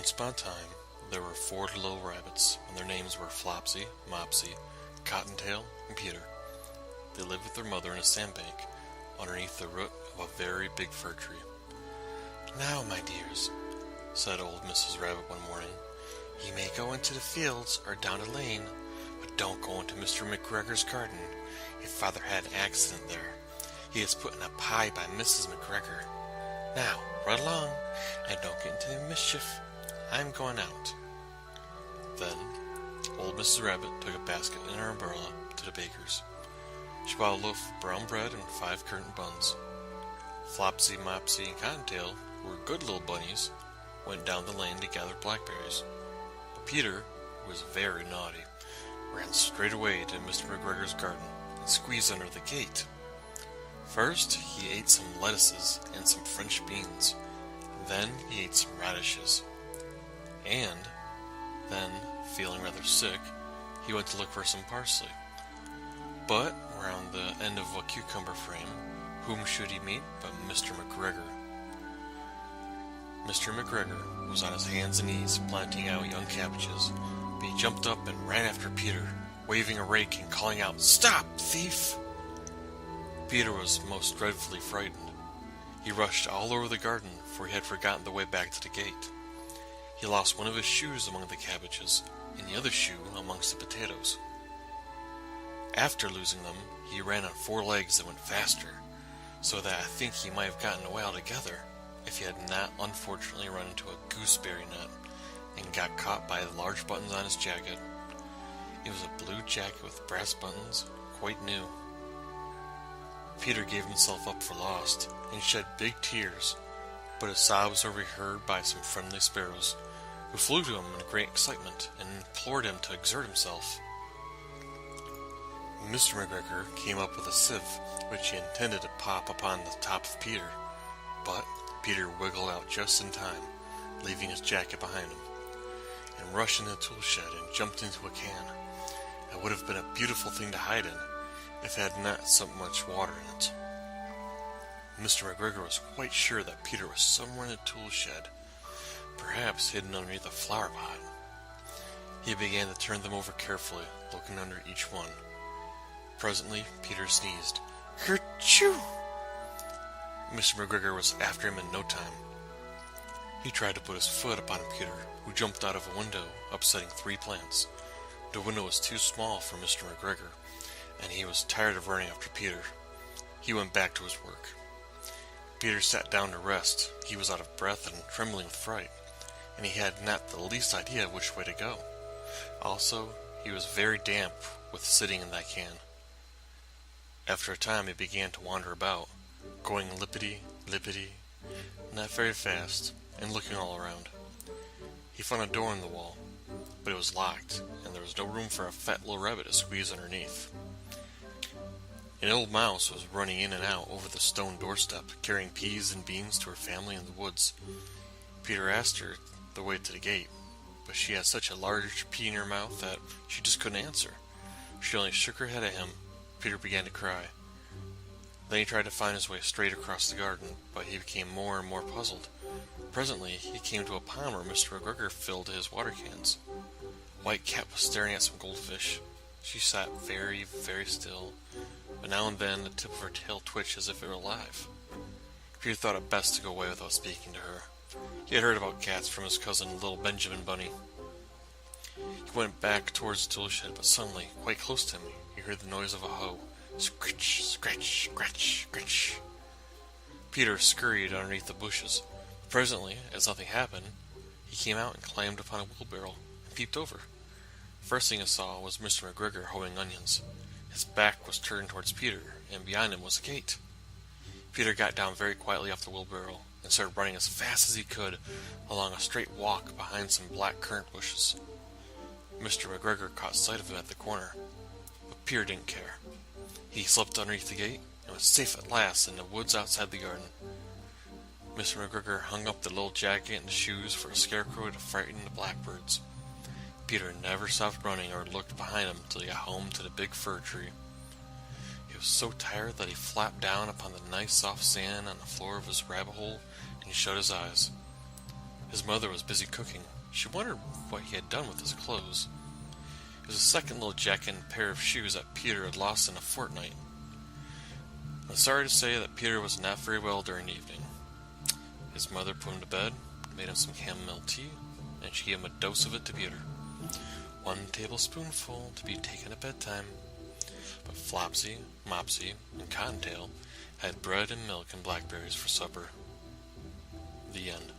Once upon a time, there were 4 little rabbits, and their names were Flopsy, Mopsy, Cottontail, and Peter. They lived with their mother in a sandbank, underneath the root of a very big fir tree. "Now, my dears," said old Mrs. Rabbit one morning, "you may go into the fields or down the lane, but don't go into Mr. McGregor's garden. Your father had an accident there. He is put in a pie by Mrs. McGregor. Now, run along, and don't get into any mischief. I'm going out." Then, old Mrs. Rabbit took a basket and her umbrella to the baker's. She bought a loaf of brown bread and 5 currant buns. Flopsy, Mopsy, and Cottontail, who were good little bunnies, went down the lane to gather blackberries. But Peter, who was very naughty, ran straight away to Mr. McGregor's garden and squeezed under the gate. First, he ate some lettuces and some French beans. Then he ate some radishes. And then, feeling rather sick, he went to look for some parsley. But, around the end of a cucumber frame, whom should he meet but Mr. McGregor? Mr. McGregor was on his hands and knees planting out young cabbages, but he jumped up and ran after Peter, waving a rake and calling out, "Stop, thief!" Peter was most dreadfully frightened. He rushed all over the garden, for he had forgotten the way back to the gate. He lost one of his shoes among the cabbages, and the other shoe amongst the potatoes. After losing them, he ran on 4 legs that went faster, so that I think he might have gotten away altogether, if he had not unfortunately run into a gooseberry nut, and got caught by the large buttons on his jacket. It was a blue jacket with brass buttons, quite new. Peter gave himself up for lost, and shed big tears, but his sobs were overheard by some friendly sparrows, who flew to him in great excitement, and implored him to exert himself. Mr. McGregor came up with a sieve, which he intended to pop upon the top of Peter, but Peter wiggled out just in time, leaving his jacket behind him, and rushed into the tool shed and jumped into a can. It would have been a beautiful thing to hide in, if it had not so much water in it. Mr. McGregor was quite sure that Peter was somewhere in the tool shed, perhaps hidden underneath a flower pot. He began to turn them over carefully, looking under each one. Presently, Peter sneezed. "Kerchoo!" Mr. McGregor was after him in no time. He tried to put his foot upon Peter, who jumped out of a window, upsetting 3 plants. The window was too small for Mr. McGregor, and he was tired of running after Peter. He went back to his work. Peter sat down to rest. He was out of breath and trembling with fright, and he had not the least idea which way to go. Also, he was very damp with sitting in that can. After a time he began to wander about, going lippity, not very fast, and looking all around. He found a door in the wall, but it was locked, and there was no room for a fat little rabbit to squeeze underneath. An old mouse was running in and out over the stone doorstep, carrying peas and beans to her family in the woods. Peter asked her the way to the gate, but she had such a large pea in her mouth that she just couldn't answer. She only shook her head at him. Peter began to cry. Then he tried to find his way straight across the garden, but he became more and more puzzled. Presently, he came to a pond where Mr. McGregor filled his water cans. White Cat was staring at some goldfish. She sat very, very still, but now and then the tip of her tail twitched as if it were alive. Peter thought it best to go away without speaking to her. He had heard about cats from his cousin, little Benjamin Bunny. He went back towards the tool shed, but suddenly, quite close to him, he heard the noise of a hoe. Scritch, scratch, scratch, scratch. Peter scurried underneath the bushes. Presently, as nothing happened, he came out and climbed upon a wheelbarrow and peeped over. First thing he saw was Mr. McGregor hoeing onions. His back was turned towards Peter, and behind him was a gate. Peter got down very quietly off the wheelbarrow and started running as fast as he could along a straight walk behind some black currant bushes. Mr. McGregor caught sight of him at the corner, but Peter didn't care. He slipped underneath the gate and was safe at last in the woods outside the garden. Mr. McGregor hung up the little jacket and shoes for a scarecrow to frighten the blackbirds. Peter never stopped running or looked behind him till he got home to the big fir tree. He was so tired that he flapped down upon the nice soft sand on the floor of his rabbit hole and he shut his eyes. His mother was busy cooking, She wondered what he had done with his clothes. It was a second little jacket and a pair of shoes that Peter had lost in a fortnight. I'm sorry to say that Peter was not very well during the evening. His mother put him to bed, made him some chamomile tea, and she gave him a dose of it to Peter. 1 tablespoonful to be taken at bedtime. But Flopsy, Mopsy, and Cottontail had bread and milk and blackberries for supper. The end.